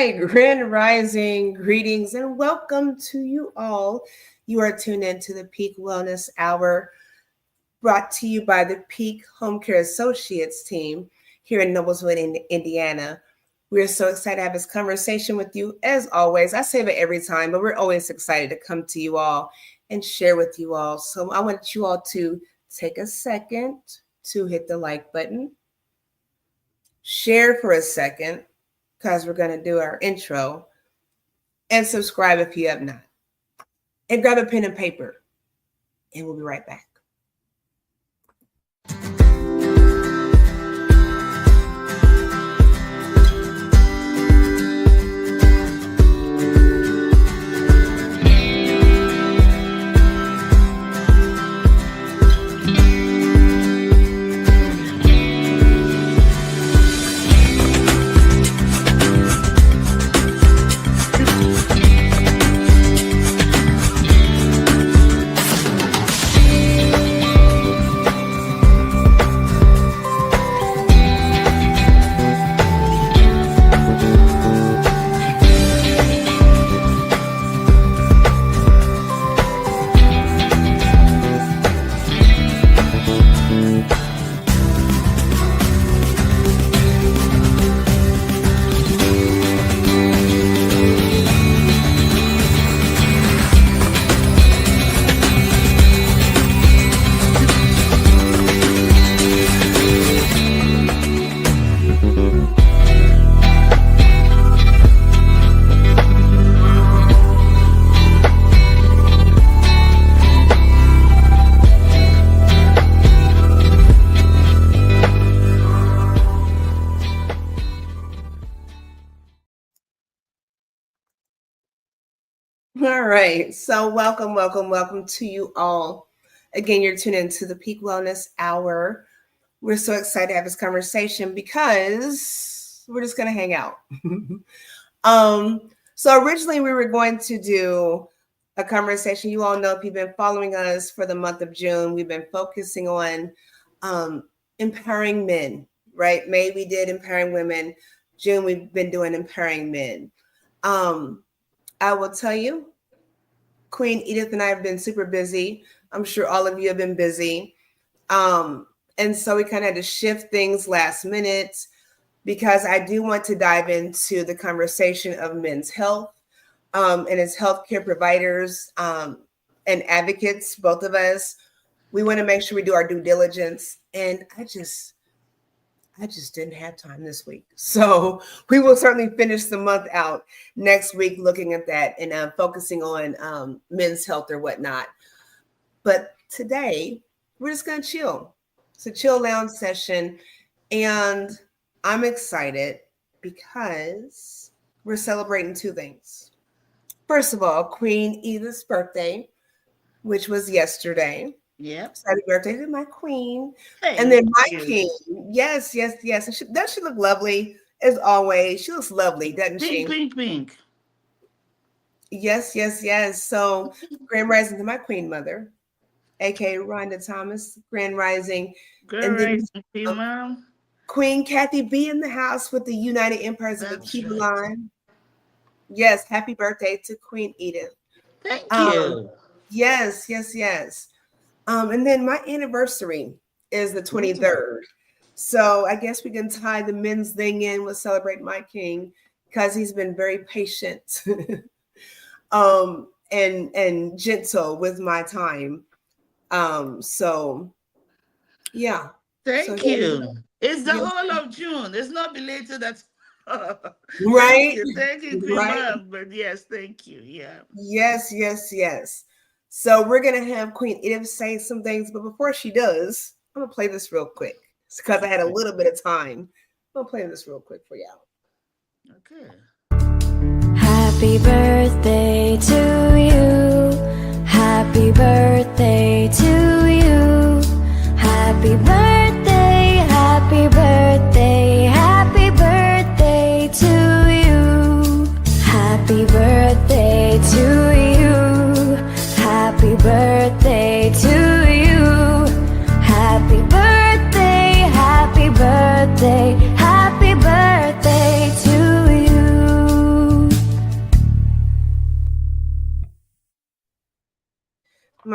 right, Grand Rising, greetings and welcome to you all. You are tuned in to the Peak Wellness Hour, brought to you by the Peak Homecare Associates team here in Noblesville, Indiana. We're so excited to have this conversation with you. As always, I say it every time, but we're always excited to come to you all and share with you all. So I want you all to take a second to hit the like button, share for a second, because we're going to do our intro, and subscribe if you have not. And grab a pen and paper, and we'll be right back. All right. So welcome to you all. Again, you're tuned into the Peak Wellness Hour. We're so excited to have this conversation because we're just going to hang out. So originally we were going to do a conversation. You all know, if you've been following us for the month of June, we've been focusing on empowering men, right? May we did empowering women. June, we've been doing empowering men. I will tell you, Queen Edith and I have been super busy. I'm sure all of you have been busy. And so we kind of had to shift things last minute because I do want to dive into the conversation of men's health and as healthcare providers and advocates, both of us. We want to make sure we do our due diligence. And I just didn't have time this week. So we will certainly finish the month out next week looking at that and focusing on men's health or whatnot. But today, we're just going to chill. It's a chill lounge session. And I'm excited because we're celebrating two things. First of all, Queen Edith's birthday, which was yesterday. Yep. Happy birthday to my queen. Thank and then my you. king. Yes. And does she look lovely as always? She looks lovely, doesn't she? Pink. Yes. So Grand Rising to my queen mother, aka Rhonda Thomas, Grand Rising. Grand Rising, Mom. Queen Kathy B in the house with the United Empires of Akiba right. line. Yes, happy birthday to Queen Edith. Thank you. Yes. And then my anniversary is the 23rd. So I guess we can tie the men's thing in with Celebrate My King because he's been very patient and gentle with my time. So yeah. Thank you. It's the whole of June. It's not belated at right. Thank you, Queen Mom. But yes, thank you. Yeah. Yes. So we're going to have Queen Edith say some things. But before she does, I'm going to play this real quick because I had a little bit of time. I'm going to play this real quick for y'all. Okay. Happy birthday to you. Happy birthday to you. Happy birthday, happy birthday, happy birthday to you. Happy birthday to you. Happy birthday to you. Happy birthday, happy birthday, happy birthday to you.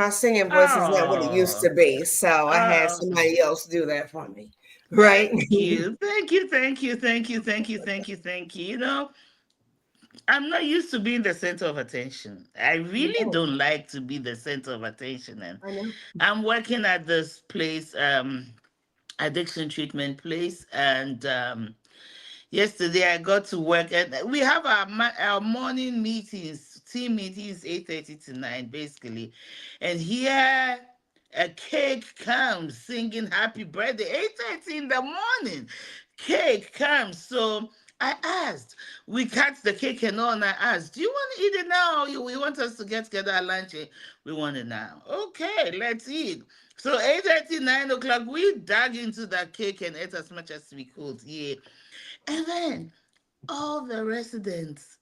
My singing voice is not what it used Oh, to be, so I had oh, somebody else do that for me. Right? thank you. Thank you. Thank you. Thank you. Thank you. Thank you. Thank you. You know, I'm not used to being the center of attention. I really No, don't like to be the center of attention. And I know. I'm working at this place, addiction treatment place. And yesterday I got to work, and we have our morning meetings, team meetings, 8:30 to 9, basically. And here a cake comes singing happy birthday, 8:30 in the morning. Cake comes. So I asked, we cut the cake and all, and I asked, do you want to eat it now? We want us to get together at lunch. We want it now. Okay, let's eat. So 8:30, 9 o'clock, we dug into that cake and ate as much as we could. Yeah. And then all the residents,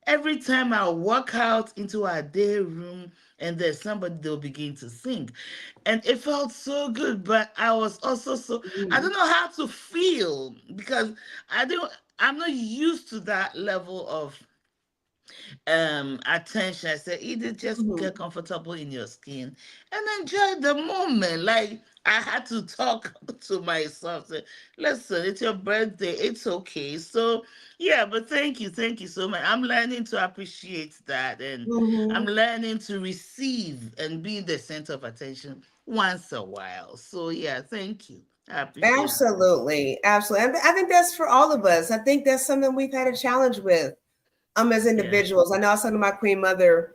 every time I walk out into our day room and there's somebody, they'll begin to sing. And it felt so good, but I was also I Mhm. don't know how to feel because I'm not used to that level of attention. I said, Edith, just get Mhm. comfortable in your skin and enjoy the moment. Like I had to talk to myself, say, listen, it's your birthday, it's okay. So yeah, but thank you so much. I'm learning to appreciate that, and I'm Mhm. learning to receive and be the center of attention once a while. So yeah, thank you. I appreciate that. Absolutely. Absolutely. I think that's for all of us. I think that's something we've had a challenge with as Yeah. individuals. I know I was talking to my queen mother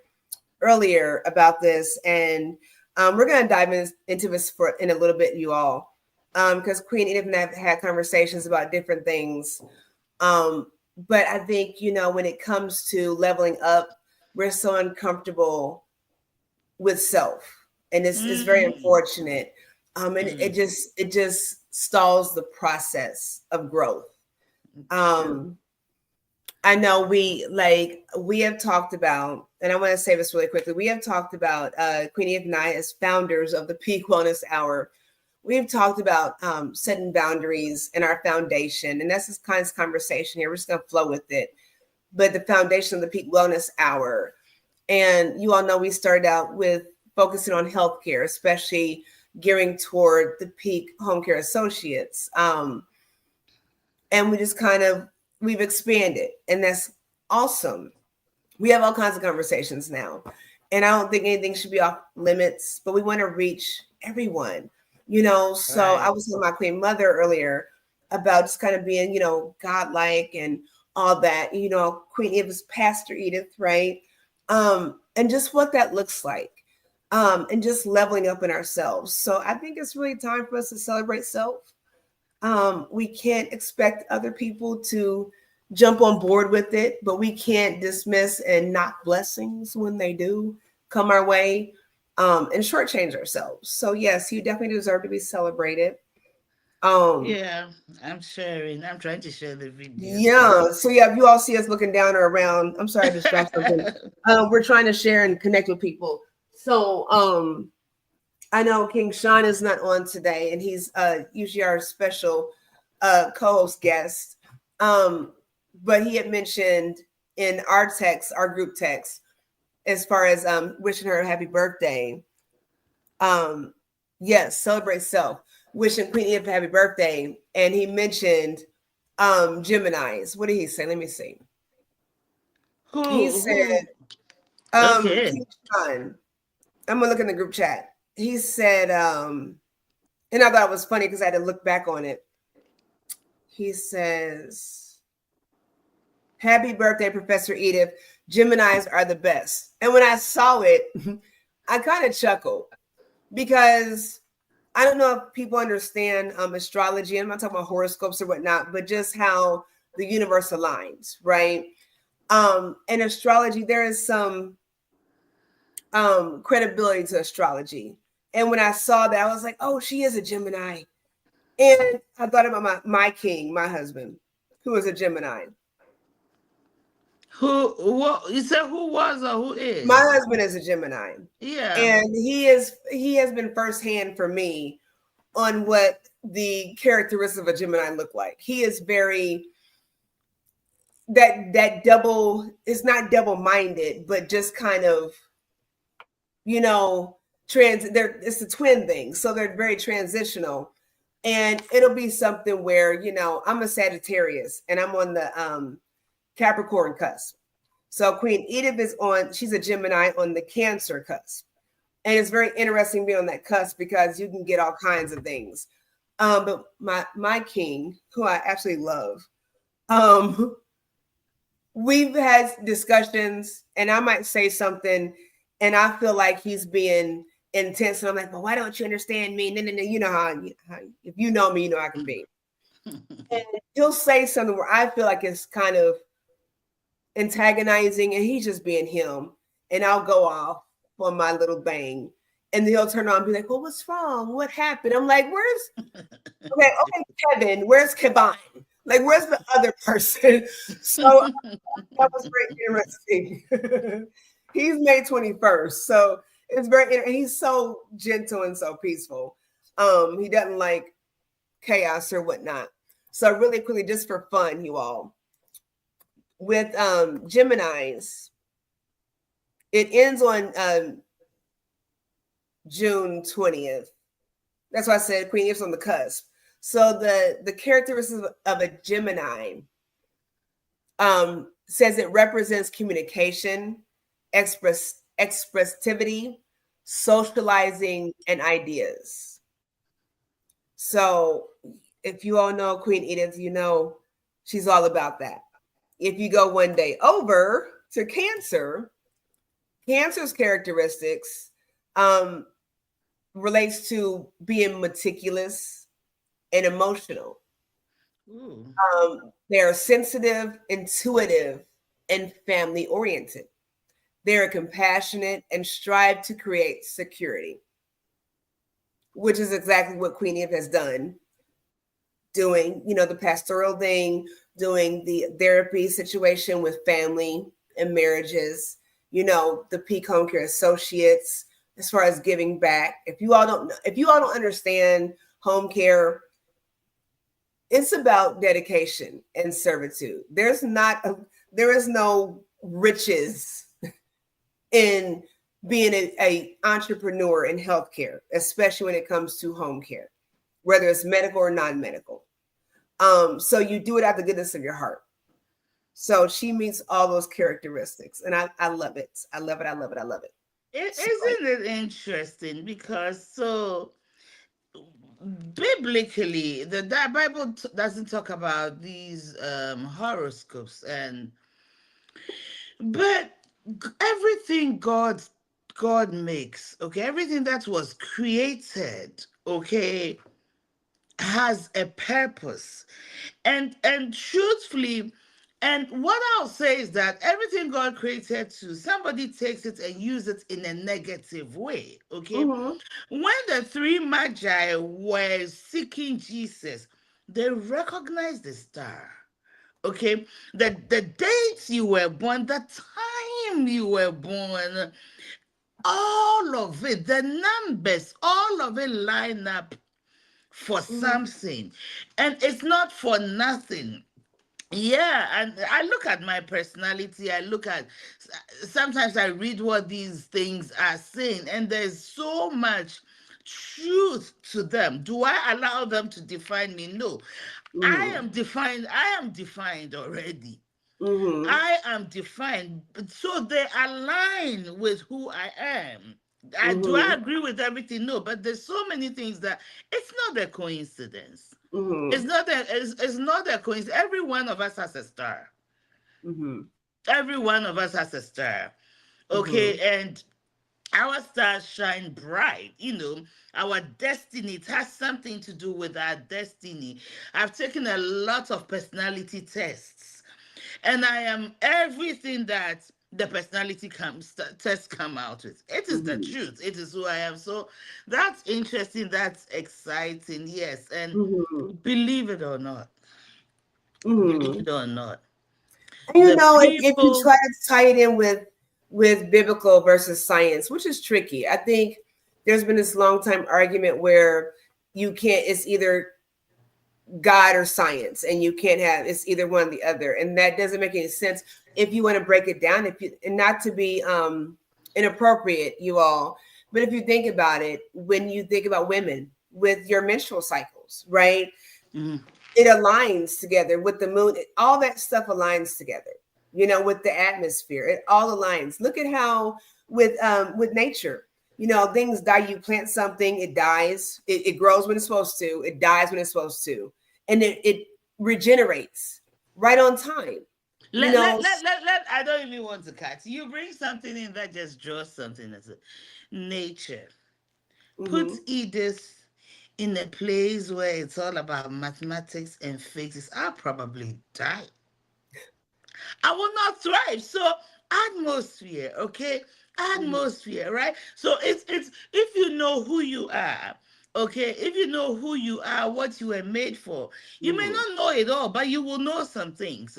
earlier about this, and we're going to dive into this in a little bit, you all, because Queen Edith and I have had conversations about different things. But I think, when it comes to leveling up, we're so uncomfortable with self, and it's very Mm, unfortunate. And it mm, just stalls the process of growth. true. Um, I know we have talked about, and I want to say this really quickly. We have talked about Queenie and I as founders of the Peak Wellness Hour. We've talked about setting boundaries in our foundation, and that's this kind of conversation here. We're just going to flow with it. But the foundation of the Peak Wellness Hour, and you all know we started out with focusing on healthcare, especially gearing toward the Peak Home Care Associates. And we just we've expanded, and that's awesome. We have all kinds of conversations now, and I don't think anything should be off limits, but we want to reach everyone. So I Right. was with my queen mother earlier about just kind of being, godlike and all that. Queen Eva's Pastor Edith, right? And just what that looks like, and just leveling up in ourselves. So I think it's really time for us to celebrate self. We can't expect other people to jump on board with it, but we can't dismiss and knock blessings when they do come our way, and shortchange ourselves. So yes, you definitely deserve to be celebrated. Um, Yeah, I'm sharing. I'm trying to share the video. So yeah. So yeah, if you all see us looking down or around, I'm sorry, I just dropped something. We're trying to share and connect with people. So I know King Sean is not on today, and he's usually our special co-host guest. Um, but he had mentioned in our text, our group text, as far as wishing her a happy birthday. Um, yes, celebrate self, wishing Queen Eve a happy birthday, and he mentioned Gemini's. What did he say? Let me see. He who? said, Okay. King Sean. I'm gonna look in the group chat. He said, and I thought it was funny because I had to look back on it. He says, happy birthday, Professor Edith. Geminis are the best. And when I saw it, I kind of chuckled because I don't know if people understand astrology. I'm not talking about horoscopes or whatnot, but just how the universe aligns, right? In astrology, there is some credibility to astrology. And when I saw that, I was like, oh, she is a Gemini. And I thought about my king, my husband, who is a Gemini. Who? What? You said who was or who My is? husband is a Gemini, Yeah. and he has been firsthand for me on what the characteristics of a Gemini look like. He is very that double. It's not double minded, but just kind of, you know, it's a twin thing, so they're very transitional. And it'll be something where, you know, I'm a Sagittarius and I'm on the Capricorn cusp. So Queen Edith she's a Gemini on the Cancer cusp. And it's very interesting being on that cusp because you can get all kinds of things. But my king, who I absolutely love, we've had discussions and I might say something and I feel like he's being intense. And I'm like, well, why don't you understand me? No. You know how if you know me, you know I can be. And he'll say something where I feel like it's kind of antagonizing and he's just being him. And I'll go off on my little bang. And then he'll turn around and be like, well, what's wrong? What happened? I'm like, okay, Kevin, where's Kevin? Like, where's the other person? So that was very interesting. He's May 21st. So it's he's so gentle and so peaceful. He doesn't like chaos or whatnot. So really quickly, just for fun, you all, with Geminis, it ends on June 20th. That's why I said Queen Eve's on the cusp. So the characteristics of a Gemini says it represents communication, expressivity, socializing, and ideas. So if you all know Queen Edith, you know she's all about that. If you go one day over to Cancer, Cancer's characteristics relates to being meticulous and emotional. They're sensitive, intuitive, and family oriented. They're compassionate and strive to create security, which is exactly what Queen Eve has done, doing, you know, the pastoral thing, doing the therapy situation with family and marriages, you know, the Peak Homecare Associates, as far as giving back. If you all don't understand home care, it's about dedication and servitude. There is no riches in being a entrepreneur in healthcare, especially when it comes to home care, whether it's medical or non-medical. So you do it out of the goodness of your heart. So she meets all those characteristics, and I love it. I love it. I love it. I love it. Isn't it interesting? Because so biblically, the Bible doesn't talk about these horoscopes, but everything God makes, okay, everything that was created, okay, has a purpose, and truthfully. And what I'll say is that everything God created to, somebody takes it and uses it in a negative way, okay? Mm-hmm. When the three magi were seeking Jesus, they recognized the star, okay? The dates you were born, the time you were born, all of it, the numbers, all of it line up for something. And it's not for nothing. Yeah, and I look at my personality. Sometimes I read what these things are saying, and there's so much truth to them. Do I allow them to define me? No. I am defined already. I am defined. So they align with who I am. Do I agree with everything? No, but there's so many things that it's not a coincidence. It's not a coincidence. Every one of us has a star. Every one of us has a star. Okay, and our stars shine bright. You know, our destiny, it has something to do with our destiny. I've taken a lot of personality tests, and I am everything that the personality tests come out with. It is the truth. It is who I am. So that's interesting. That's exciting. Yes. And believe it or not, believe it or not. And you know, if you try to tie it in with biblical versus science, which is tricky, I think there's been this long time argument where you can't, it's either God or science, and you can't have, it's either one or the other. And that doesn't make any sense if you want to break it down, and not to be inappropriate, you all, But if you think about it, when you think about women with your menstrual cycles, right? Mhm. It aligns together with the moon. All that stuff aligns together, with the atmosphere. It all aligns. Look at how with nature, things die. You plant something, it dies. It grows when it's supposed to. It dies when it's supposed to, and it regenerates right on time. You know. I don't even want to cut. You bring something in that just draws something as a nature. Put Hmm. Edith in a place where it's all about mathematics and physics. I'll probably die. I will not thrive. So atmosphere, okay? Atmosphere, right? So it's if you know who you are, okay, if you know who you are, what you were made for, you may Hmm. not know it all, but you will know some things.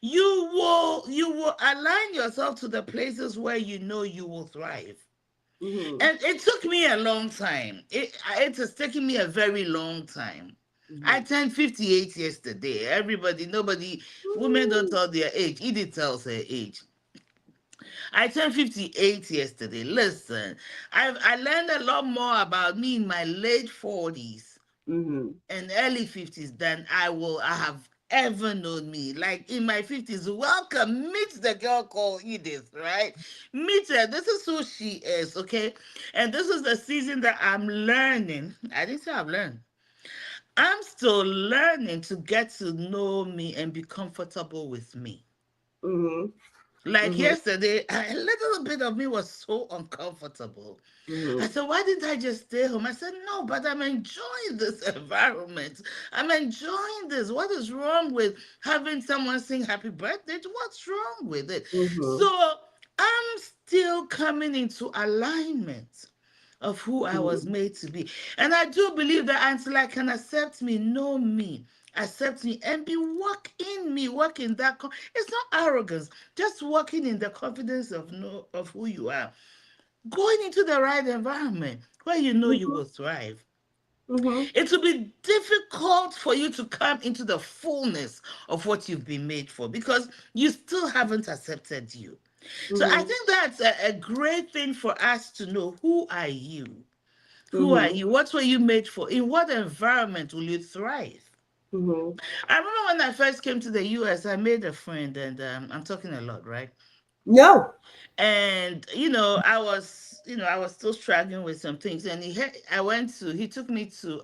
You will align yourself to the places where you know you will thrive. Hmm. And it took me a long time. It has taken me a very long time. I Hmm. turned 58 yesterday. Nobody, women don't tell their age. Edith tells her age. I turned 58 yesterday. Listen, I learned a lot more about me in my late 40s Hmm. and early 50s than I have ever known me. Like in my 50s, welcome, meet the girl called Edith, right? Meet her. This is who she is, okay? And this is the season that I'm learning. I didn't say I've learned. I'm still learning to get to know me and be comfortable with me. Hmm. Like Hmm. yesterday, a little bit of me was so uncomfortable. I Hmm. said, why didn't I just stay home? I said, no, but I'm enjoying this environment. I'm enjoying this. What is wrong with having someone sing happy birthday? What's wrong with it? Hmm. So I'm still coming into alignment of who I was Hmm. made to be. And I do believe that until I can accept me, know me, accept me, and be walk in me, walk in that. It's not arrogance, just walking in the confidence of who you are, going into the right environment where you know you will thrive. Hmm. It will be difficult for you to come into the fullness of what you've been made for because you still haven't accepted you. So I Hmm. think that's a great thing for us to know. Who are you? Who are Hmm. you? What were you made for? In what environment will you thrive? Hmm. I remember when I first came to the US, I made a friend, and I'm talking a lot, right? No. And I was still struggling with some things, and he took me to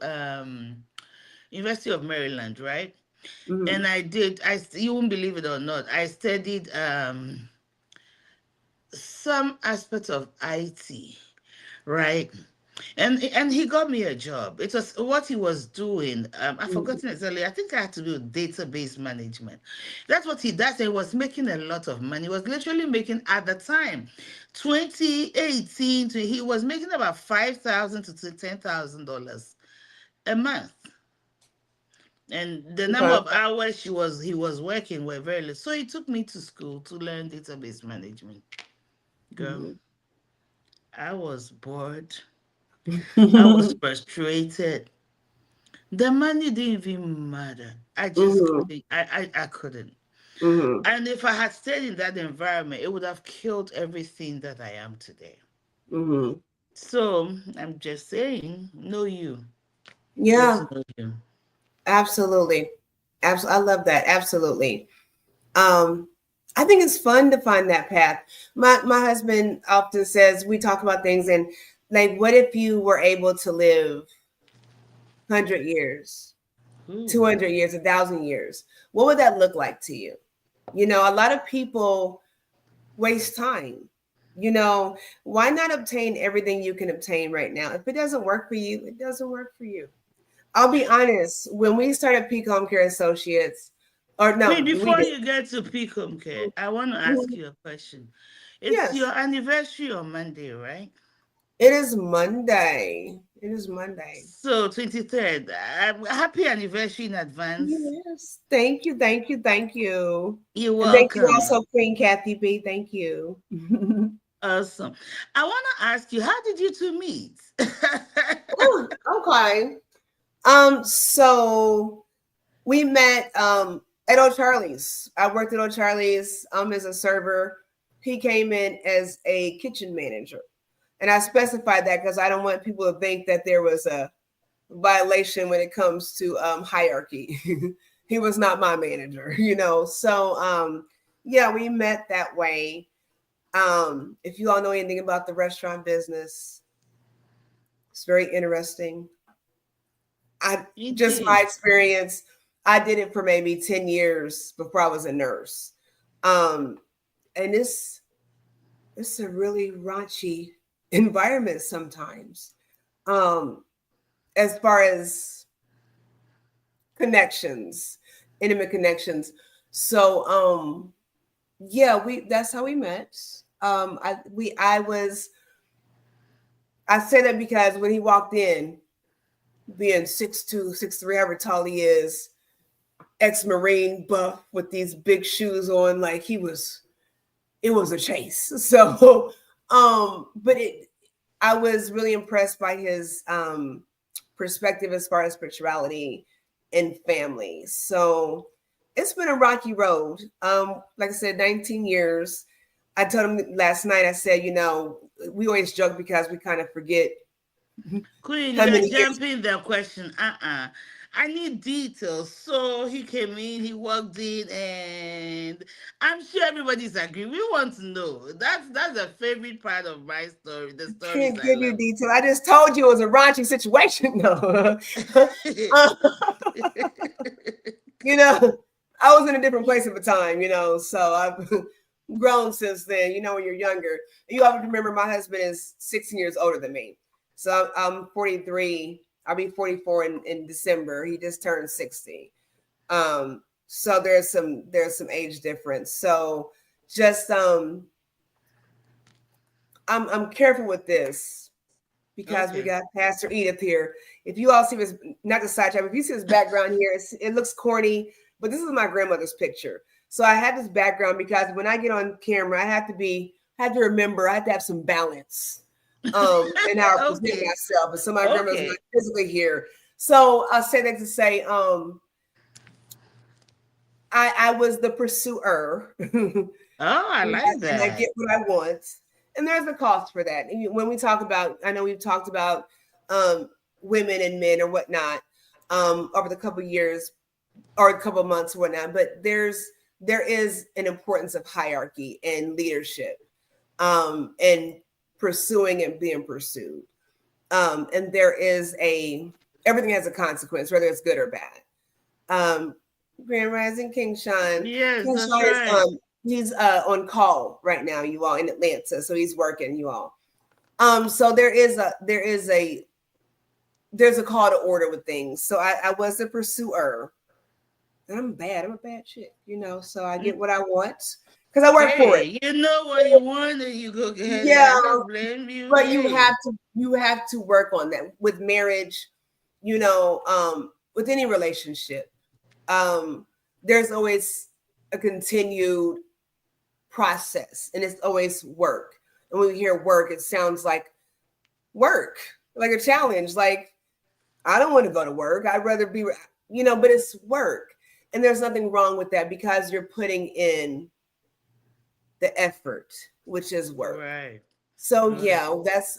University of Maryland, right? Hmm. And you won't believe it or not, I studied some aspects of IT, right? And he got me a job. It was what he was doing. I've Hmm. forgotten exactly. I think I had to do with database management. That's what he does. He was making a lot of money. He was literally making at the time, 2018, he was making about $5,000 to $10,000 a month. And the number Okay. of hours he was working were very little. So he took me to school to learn database management. Girl, Hmm. I was bored. I was Hmm. frustrated. The money didn't even matter. I just couldn't. I couldn't. Hmm. And if I had stayed in that environment, it would have killed everything that I am today. Hmm. So I'm just saying, know you. Get Yeah, to know you. absolutely. Absolutely. I love that. Absolutely. Um, I think it's fun to find that path. My husband often says we talk about things and like, what if you were able to live 100 years, Ooh. 200 years, 1,000 years? What would that look like to you? A lot of people waste time. Why not obtain everything you can obtain right now? If it doesn't work for you, it doesn't work for you. I'll be honest. When we started Peak Home Care Associates, or Wait, no, we before did. you get to Peak Home Care, I want to ask Mhm. you a question. It's your Yes, anniversary on Monday, right? it is Monday. It is Monday. So 23rd. Happy anniversary in advance. Yes. Thank you. Thank you. Thank you. You're And thank you welcome. also, Queen Kathy B. Thank you. Awesome. I want to ask you, how did you two meet? Oh, okay. So we met at O'Charlie's. I worked at O'Charlie's as a server. He came in as a kitchen manager. And I specified that because I don't want people to think that there was a violation when it comes to hierarchy. He was not my manager, you know. So yeah, we met that way. If you all know anything about the restaurant business, it's very interesting. Just my experience, I did it for maybe 10 years before I was a nurse. And it's a really raunchy environment sometimes. As far as connections, intimate connections. So yeah, that's how we met. I say that because when he walked in, being 6'2", 6'3", however tall he is, ex-Marine buff with these big shoes on, like it was a chase. So but I was really impressed by his perspective as far as spirituality and family. So it's been a rocky road. Like I said, 19 years. I told him last night, I said, you know, we always joke because we kind of forget. Queen, you're jumping the question. I need details. So he came in, he walked in, and I'm sure everybody's agreeing. We want to know. That's the favorite part of my story. The stories Can't give you detail. I just told you it was a raunchy situation. No. You know, I was in a different place at the time, you know, so I've grown since then. You know, when you're younger, you have to remember my husband is 16 years older than me. So I'm 43. I'll be 44 in December. He just turned 60. So there's some age difference. So just I'm careful with this because we got Pastor Edith here. If you all see this, not the side chat, if you see this background here, it looks corny, but this is my grandmother's picture. So I have this background because when I get on camera, I have to remember, I have to have some balance. And how I present myself. And so my grandma's not physically here. So I'll say that to say, I was the pursuer. Oh, I like that. And I get what I want. And there's a cost for that. And when we talk about, I know we've talked about women and men or whatnot over the couple of years or a couple of months or whatnot, but there is an importance of hierarchy and leadership and pursuing and being pursued. And there is everything has a consequence, whether it's good or bad. Grand Rising King Sean. Yes, King that's Sean right. He's on call right now, you all, in Atlanta. So he's working, you all. So there's a call to order with things. So I was a pursuer. And I'm a bad chick, you know, so I get what I want. Because I work for it. You know what you want, and you go ahead. Yeah, I don't blame you. But you have to work on that with marriage. You know, with any relationship, there's always a continued process, and it's always work. And when we hear work, it sounds like work, like a challenge. Like I don't want to go to work. I'd rather be, you know. But it's work, and there's nothing wrong with that because you're putting in the effort, which is work. Right. So yeah, that's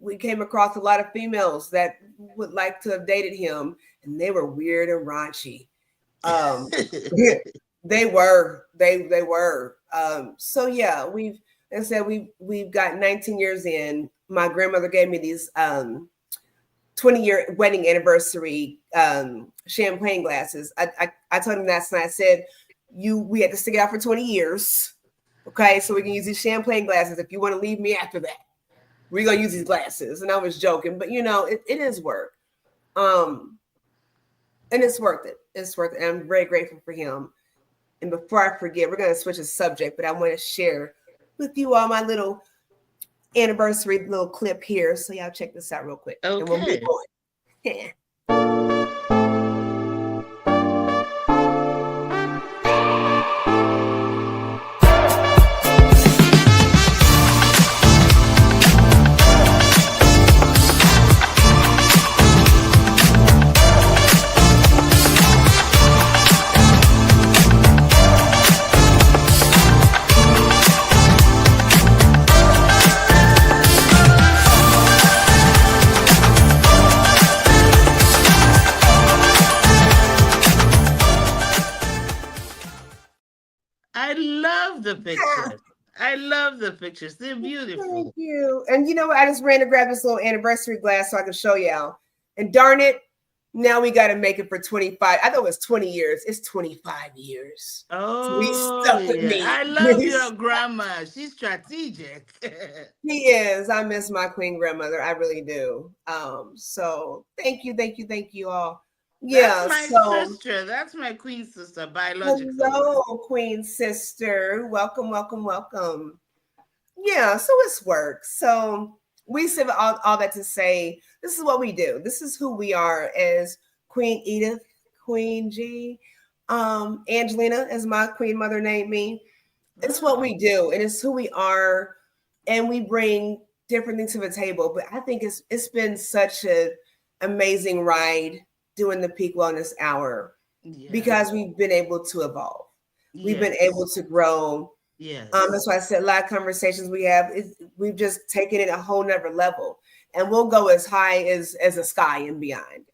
we came across a lot of females that would like to have dated him, and they were weird and raunchy. They were. So yeah, we've got 19 years in. My grandmother gave me these 20-year wedding anniversary champagne glasses. I told him last night, I said, we had to stick it out for 20 years. Okay, so we can use these champagne glasses. If you want to leave me after that, we're gonna use these glasses. And I was joking, but you know, it is work. And it's worth it. It's worth it. And I'm very grateful for him. And before I forget, we're gonna switch the subject, but I want to share with you all my little anniversary little clip here. So y'all check this out real quick. Okay. And we'll move on. Yeah. the pictures. I love the pictures. They're beautiful. Thank you. And you know what? I just ran to grab this little anniversary glass so I can show y'all. And darn it, now we got to make it for 25. I thought it was 20 years. It's 25 years. Oh, so stuck with me. I love your grandma. She's strategic. She is. I miss my queen grandmother. I really do. So thank you all. Yeah. That's my sister. That's my queen sister, biological. Hello, queen sister. Welcome. Yeah. So it's work. So we said all that to say, this is what we do. This is who we are as Queen Edith, Queen G, Angelina, as my queen mother named me. It's what we do, and it's who we are, and we bring different things to the table. But I think it's been such an amazing ride doing the Peak Wellness Hour because we've been able to evolve. We've been able to grow. Yes. That's why I said a lot of conversations we have, we've just taken it a whole nother level, and we'll go as high as the sky and beyond.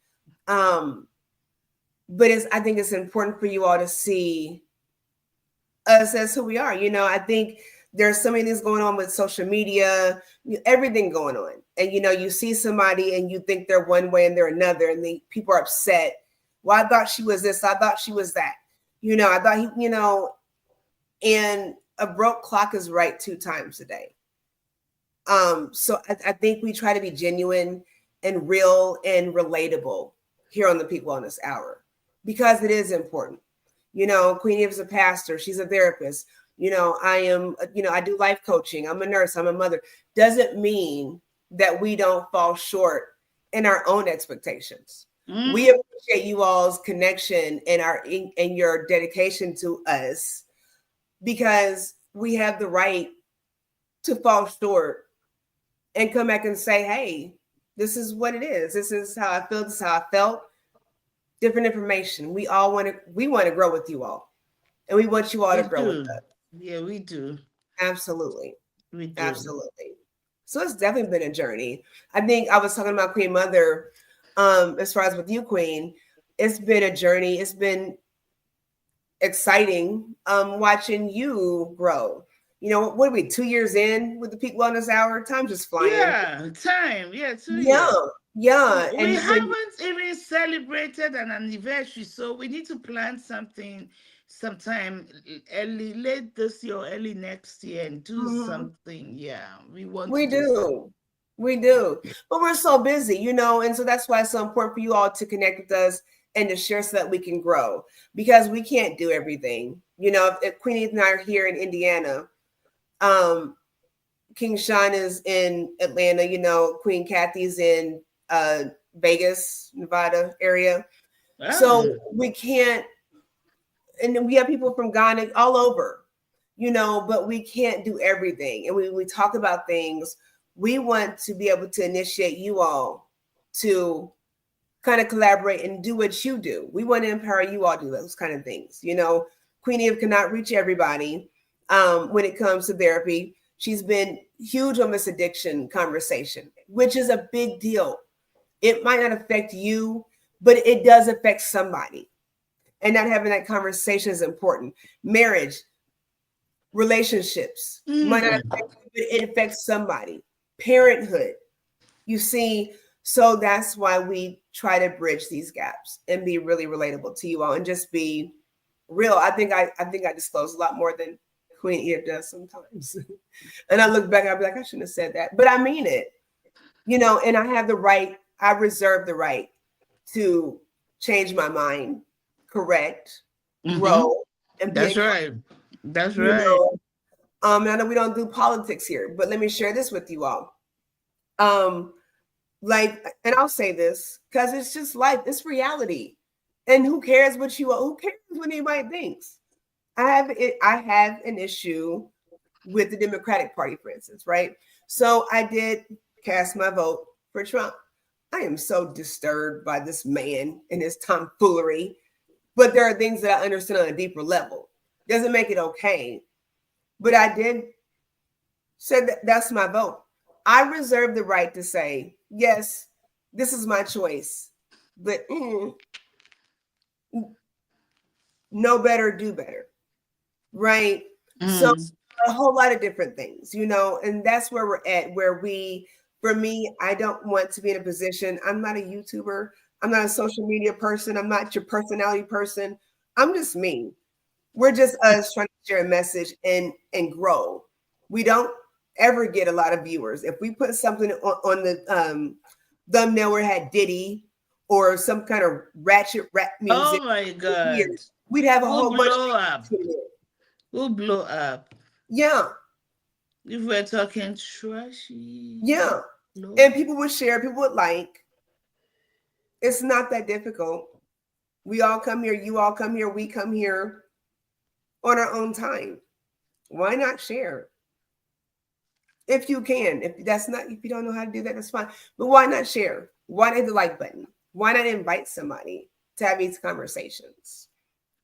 But I think it's important for you all to see us as who we are. You know, I think there's so many things going on with social media, everything going on. And, you know, you see somebody and you think they're one way and they're another, and people are upset. Well, I thought she was this. I thought she was that. You know, I thought, and a broke clock is right 2 times a day. So I think we try to be genuine and real and relatable here on the Peak Wellness Hour because it is important. You know, Queen Eve is a pastor. She's a therapist. You know, I do life coaching. I'm a nurse. I'm a mother. Doesn't mean that we don't fall short in our own expectations. Mm-hmm. We appreciate you all's connection and your dedication to us because we have the right to fall short and come back and say, hey, this is what it is. This is how I feel. This is how I felt. Different information. We want to grow with you all. And we want you all to grow with us. Yeah, we do. Absolutely. We do. Absolutely. So it's definitely been a journey. I think I was talking about Queen Mother, as far as with you, Queen, it's been a journey. It's been exciting watching you grow. You know, what are we, 2 years in with the Peak Wellness Hour? Time just flying. Yeah, time. Yeah, 2 years. Yeah. We haven't even celebrated an anniversary, so we need to plan something sometime late this year, early next year, and do something. Yeah, we do. But we're so busy, you know, and so that's why it's so important for you all to connect with us and to share so that we can grow because we can't do everything. You know, if Queen Edith and I are here in Indiana, King Sean is in Atlanta, you know, Queen Kathy's in Vegas, Nevada area. Oh. So we can't, and then we have people from Ghana all over, you know, but we can't do everything. And we talk about things. We want to be able to initiate you all to kind of collaborate and do what you do. We want to empower you all to do those kind of things. You know, Queen Eve cannot reach everybody when it comes to therapy. She's been huge on this addiction conversation, which is a big deal. It might not affect you, but it does affect somebody. And not having that conversation is important. Marriage, relationships might not affect you, but it affects somebody. Parenthood, you see. So that's why we try to bridge these gaps and be really relatable to you all and just be real. I think I disclose a lot more than Queen Edith does sometimes. And I look back, I'll be like, I shouldn't have said that, but I mean it, you know, and I reserve the right to change my mind, correct, grow, and be That's right. That's right. Know, I know we don't do politics here, but let me share this with you all. And I'll say this because it's just life, it's reality. And who cares what who cares what anybody thinks? I have an issue with the Democratic Party, for instance, right? So I did cast my vote for Trump. I am so disturbed by this man and his tomfoolery, but there are things that I understand on a deeper level. Doesn't make it okay, but I did say that's my vote. I reserve the right to say, yes, this is my choice, but know better, do better, right? So Mm. a whole lot of different things, and that's where we're at, for me, I don't want to be in a position. I'm not a YouTuber. I'm not a social media person. I'm not your personality person. I'm just me. We're just us trying to share a message and grow. We don't ever get a lot of viewers. If we put something on the thumbnail where it had Diddy or some kind of ratchet rap music, Oh my God. we'd have a We'll whole bunch of blow up. people tune in. We'll blow up. Yeah, If we're talking trashy, yeah. blow And up. people would share, people would like. It's not that difficult. We all come here, you all come here, we come here on our own time. Why not share? If you can. If you don't know how to do that, that's fine. But why not share? Why not hit the like button? Why not invite somebody to have these conversations?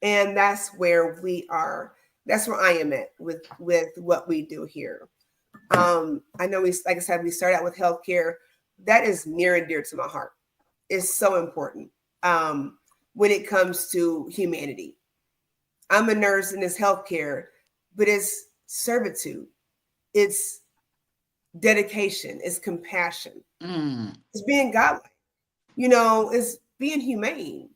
And that's where we are. That's where I am at with what we do here. I know like I said, we started out with healthcare. That is near and dear to my heart. It's so important when it comes to humanity. I'm a nurse and it's healthcare, but it's servitude. It's dedication. It's compassion. Mm. It's being godlike. It's being humane.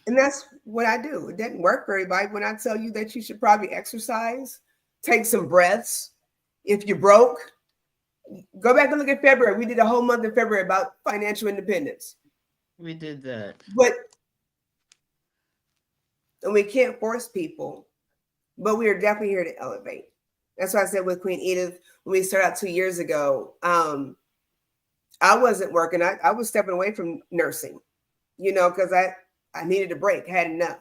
And that's what I do. It doesn't work for everybody. When I tell you that you should probably exercise, take some breaths. If you're broke, go back and look at February. We did a whole month of February about financial independence. We did that. And we can't force people, but we are definitely here to elevate. That's why I said with Queen Edith, when we started out 2 years ago, I wasn't working. I was stepping away from nursing, because I needed a break. I had enough.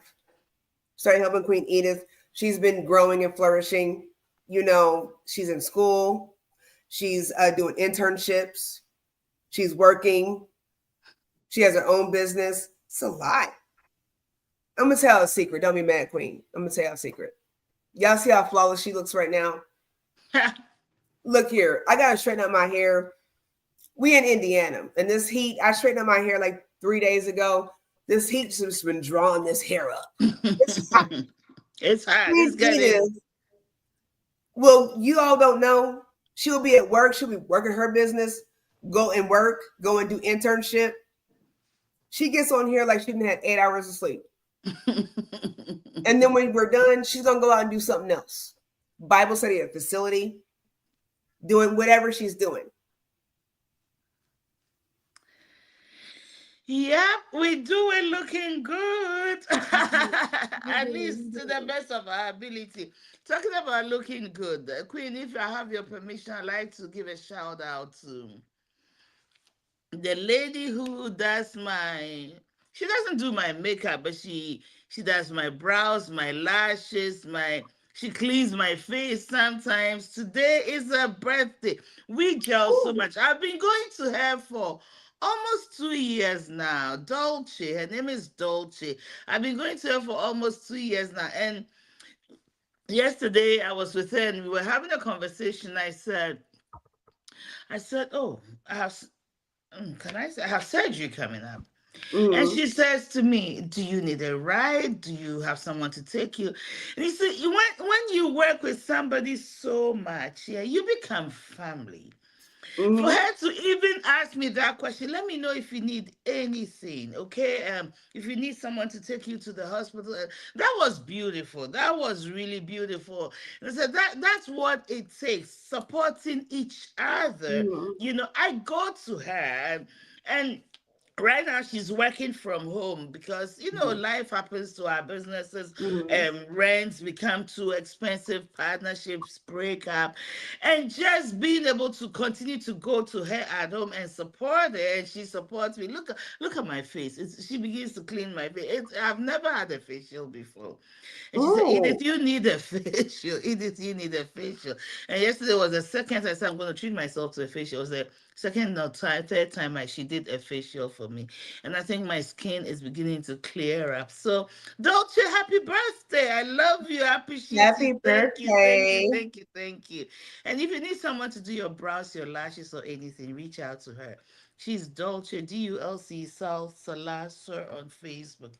Started helping Queen Edith. She's been growing and flourishing. She's in school. She's doing internships. She's working. She has her own business. It's a lot. I'm going to tell a secret. Don't be mad, Queen. I'm going to tell you a secret. Y'all see how flawless she looks right now? Look here. I got to straighten up my hair. We in Indiana. And this heat, I straightened up my hair like 3 days ago. This heat's just been drawing this hair up. It's hot. It's hot. Queen Edith, well, you all don't know. She'll be at work. She'll be working her business. Go and work. Go and do internship. She gets on here like she didn't have 8 hours of sleep. And then when we're done, she's going to go out and do something else. Bible study at a facility, doing whatever she's doing. Yep, we do it looking good. At least to the best of our ability. Talking about looking good, Queen, if I have your permission, I'd like to give a shout out to the lady who does she doesn't do my makeup, but she does my brows, my lashes, she cleans my face sometimes. Today is her birthday. We gel so much. I've been going to her for almost 2 years now. Dolce, her name is Dolce. I've been going to her for almost 2 years now. And yesterday I was with her and we were having a conversation. I said, oh, I have surgery coming up. Mm-hmm. And she says to me, do you need a ride? Do you have someone to take you? And he said, when you work with somebody so much, yeah, you become family. Mm-hmm. For her to even ask me that question, let me know if you need anything, okay? If you need someone to take you to the hospital, that was beautiful. That was really beautiful. And I said that's what it takes, supporting each other. Mm-hmm. I go to her and right now she's working from home because life happens to our businesses. Rents become too expensive, partnerships break up, and just being able to continue to go to her at home and support her, and she supports me. Look at my face. She begins to clean my face. I've never had a facial before. And she said, Edith, you need a facial. Edith, you need a facial. And yesterday was the second time I said, I'm going to treat myself to a facial. It was the second or third time she did a facial for me. And I think my skin is beginning to clear up. So, Dolce, happy birthday. I love you. I appreciate you. Thank you, thank you, thank you, thank you. And if you need someone to do your brows, your lashes, or anything, reach out to her. She's Dolce, Dulc, South Salasser on Facebook.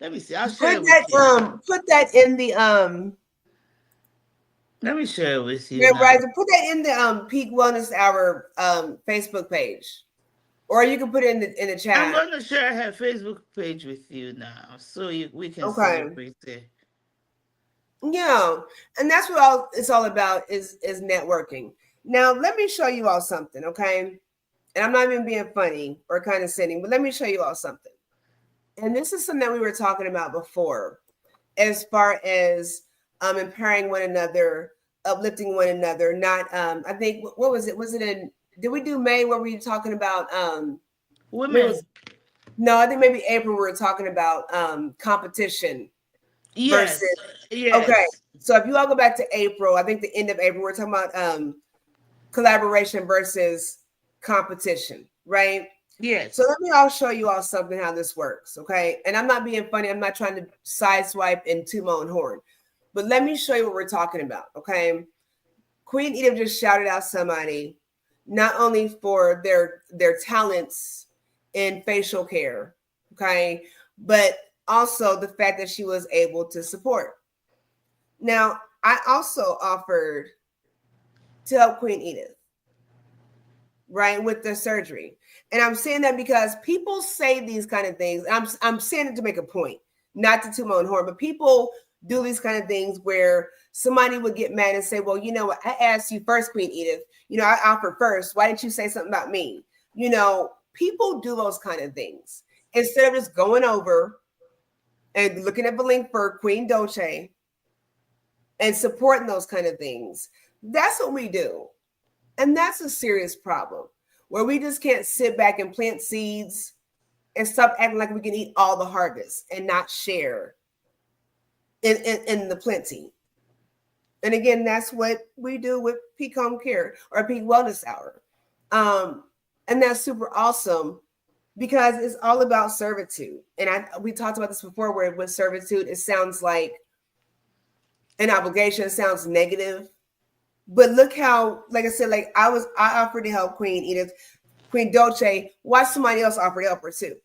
Let me see. I'll share it with you. Put that in the Let me share it with you Yeah, now. right. So put that in the Peak Wellness Hour Facebook page, or you can put it in the I'm chat. going to share her Facebook page with you now, so we can Okay. celebrate it. Yeah, and that's what all it's all about is networking. Now, let me show you all something, okay? And I'm not even being funny or condescending, but let me show you all something. And this is something that we were talking about before, as far as empowering one another, uplifting one another. Not, I think, what was it? Was it in? Did we do May? Where were you talking about? Maybe it was Women, no. I think maybe April. We were talking about competition versus. yes, Okay, yes, so if you all go back to April, I think the end of April, we're talking about collaboration versus competition, right? So yes. let me all show you all something how this works, okay? And I'm not being funny. I'm not trying to sideswipe and toot my own horn, but let me show you what we're talking about, okay? Queen Edith just shouted out somebody, not only for their talents in facial care, okay, but also the fact that she was able to support. Now, I also offered to help Queen Edith, right, with the surgery. And I'm saying that because people say these kind of things. I'm saying it to make a point, not to toot my own horn, but people do these kind of things where somebody would get mad and say, well, you know what, I asked you first, Queen Edith. You know, I offered first. Why didn't you say something about me? You know, people do those kind of things. Instead of just going over and looking at the link for Queen Dolce and supporting those kind of things. That's what we do. And that's a serious problem where we just can't sit back and plant seeds and stop acting like we can eat all the harvest and not share in the plenty. And again, that's what we do with Peak Home Care or Peak Wellness Hour. And that's super awesome because it's all about servitude. And we talked about this before where with servitude, it sounds like an obligation, it sounds negative. But look how, like I said, like I offered to help Queen Edith, Queen Dolce. Why somebody else offered to help her too?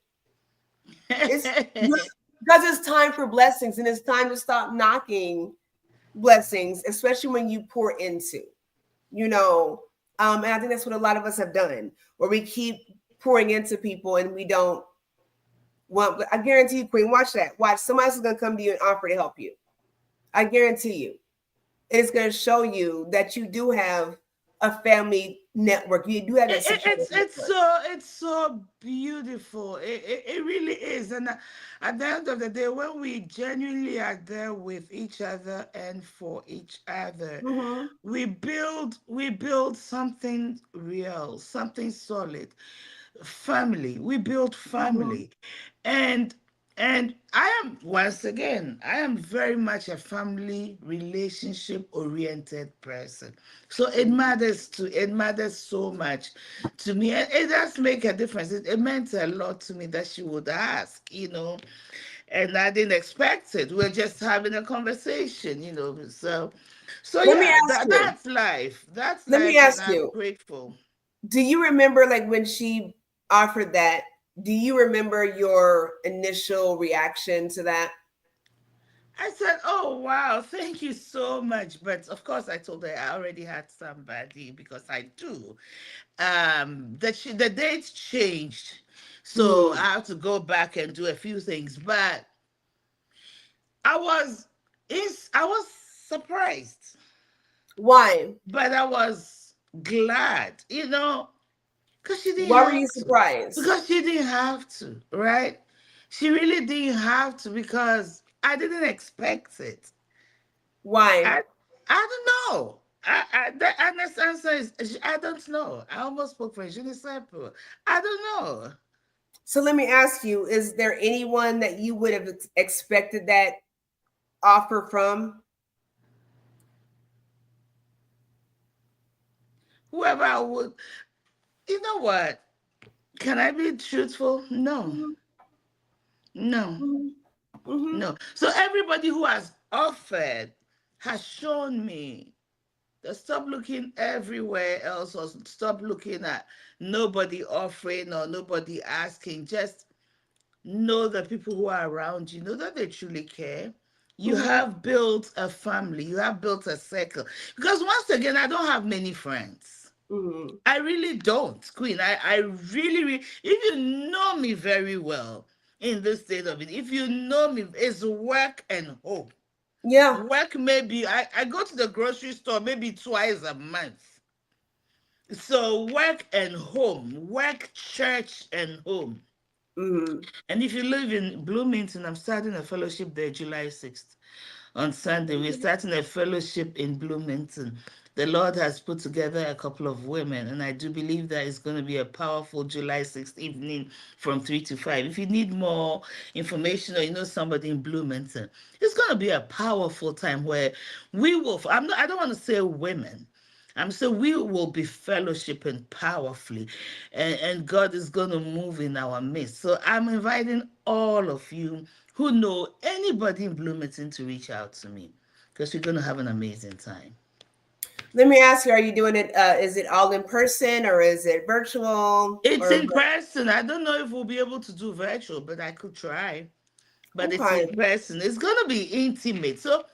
It's because it's time for blessings and it's time to stop knocking blessings, especially when you pour into, you know. And I think that's what a lot of us have done, where we keep pouring into people and we don't want. I guarantee you, Queen, watch that. Watch, somebody else is gonna come to you and offer to help you. I guarantee you. It's going to show you that you do have a family network. You do have that support network. It's so beautiful. It really is. And at the end of the day, when we genuinely are there with each other and for each other, Mm-hmm. we build something real, something solid. Family. We build Mm-hmm. family. And I am, once again, I am very much a family relationship oriented person. So it matters so much to me. And it does make a difference. It meant a lot to me that she would ask, and I didn't expect it. We're just having a conversation, so Let me yeah, ask you. that's life. That's Let me life, and ask I'm you. grateful. Do you remember, like, when she offered that? Do you remember your initial reaction to that? I said, "Oh wow, thank you so much." But of course, I told her I already had somebody because I do. The dates changed, so Hmm. I have to go back and do a few things. But I was, I was surprised, Why? but I was glad, because she didn't Why were have you to. surprised? Because she didn't have to, right? She really didn't have to because I didn't expect it. Why? I don't know. The honest answer is I don't know. I almost spoke French. Je ne sais pas. I don't know. So let me ask you: is there anyone that you would have expected that offer from? Whoever I would, you know what? Can I be truthful? No, Mm-hmm. no, Mm-hmm. no. So everybody who has offered has shown me that stop looking everywhere else or stop looking at nobody offering or nobody asking. Just know the people who are around you, know that they truly care. You have built a family. You have built a circle. Because once again, I don't have many friends. I really don't, Queen. I really, really, if you know me very well in this state of it, if you know me, it's work and home. Yeah. Work maybe, I go to the grocery store maybe twice a month. So work and home, work, church, and home. And if you live in Bloomington, I'm starting a fellowship there July 6th. On Sunday, we're starting a fellowship in Bloomington. The Lord has put together a couple of women, and I do believe that it's going to be a powerful July 6th evening from 3 to 5. If you need more information or you know somebody in Bloomington, it's going to be a powerful time where we will, I don't want to say women, so we will be fellowshipping powerfully, and God is going to move in our midst. So I'm inviting all of you who know anybody in Bloomington to reach out to me, because we're going to have an amazing time. Let me ask you, are you doing it? Is it all in person or is it virtual? It's in person. I don't know if we'll be able to do virtual, but I could try. But it's in person. It's going to be intimate. So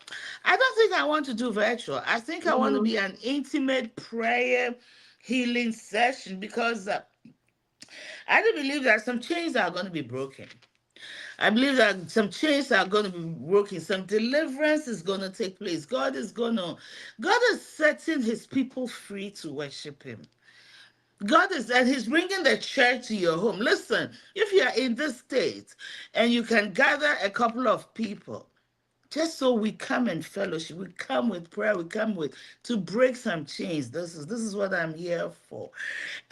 I don't think I want to do virtual. I think I want to be an intimate prayer healing session, because I do believe that some chains are going to be broken. I believe that some chains are going to be broken. Some deliverance is going to take place. God is setting his people free to worship him. And he's bringing the church to your home. Listen, if you are in this state and you can gather a couple of people, just so we come and fellowship, we come with prayer, we come with to break some chains. This is what I'm here for.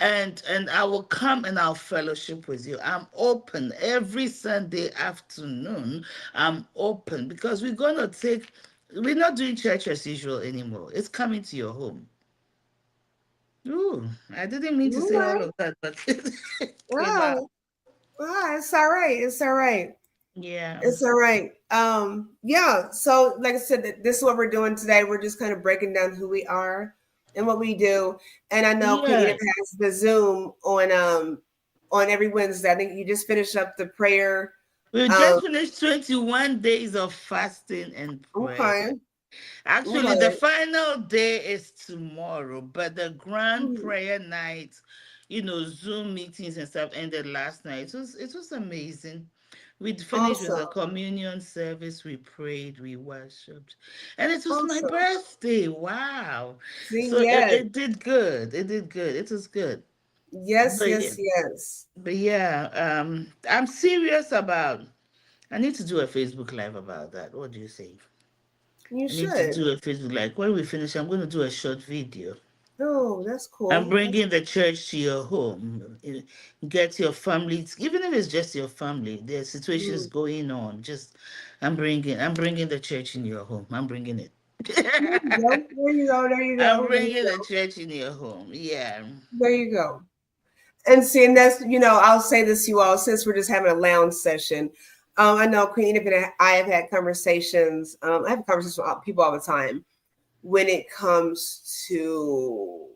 And I will come and I'll fellowship with you. I'm open every Sunday afternoon. I'm open, because we're not doing church as usual anymore. It's coming to your home. Ooh, I didn't mean to say all of that, but it came out. It's all right. It's all right. Yeah. It's all right. Yeah. So like I said, this is what we're doing today. We're just kind of breaking down who we are and what we do. And I know Queen Edith has the Zoom on every Wednesday. I think you just finished up the prayer. We just finished 21 days of fasting and prayer. Okay. Actually, the final day is tomorrow, but the grand prayer night, Zoom meetings and stuff ended last night. It was amazing. We finished with the communion service. We prayed, we worshipped, and it was my birthday. Wow! See, so it did good. It did good. It was good. Yes, yes. But yeah, I'm serious about. I need to do a Facebook Live about that. What do you say? You should. I need to do a Facebook Live. When we finish, I'm going to do a short video. Oh, that's cool. I'm bringing the church to your home. Get your family, even if it's just your family. There's situations going on. I'm bringing the church in your home. I'm bringing it. There you go. I'm bringing the church in your home. Yeah. There you go. And see, and that's, I'll say this to you all, since we're just having a lounge session. I know Queen Edith and I have had conversations. I have conversations with people all the time when it comes to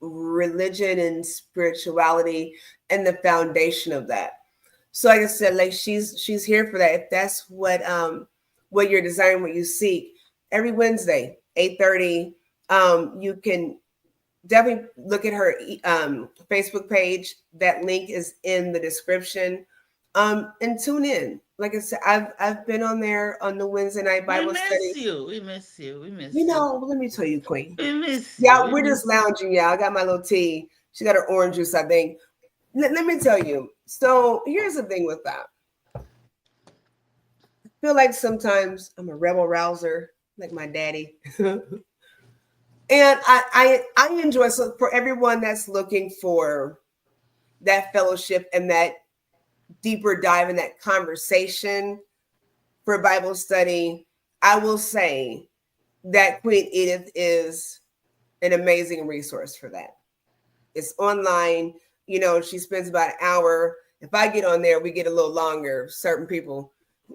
religion and spirituality and the foundation of that. So like I said, like she's here for that. If that's what you're desiring, what you seek, every Wednesday, 8:30, you can definitely look at her Facebook page. That link is in the description. And tune in. Like I said, I've been on there on the Wednesday night Bible study. We miss you. Let me tell you, Queen. We miss you. Yeah, we're just lounging. Yeah, I got my little tea. She got her orange juice, I think. Let me tell you. So here's the thing with that. I feel like sometimes I'm a rebel rouser, like my daddy. And I enjoy, so for everyone that's looking for that fellowship and that deeper dive in that conversation for Bible study, I will say that Queen Edith is an amazing resource for that. It's online. She spends about an hour. If I get on there, we get a little longer. Certain people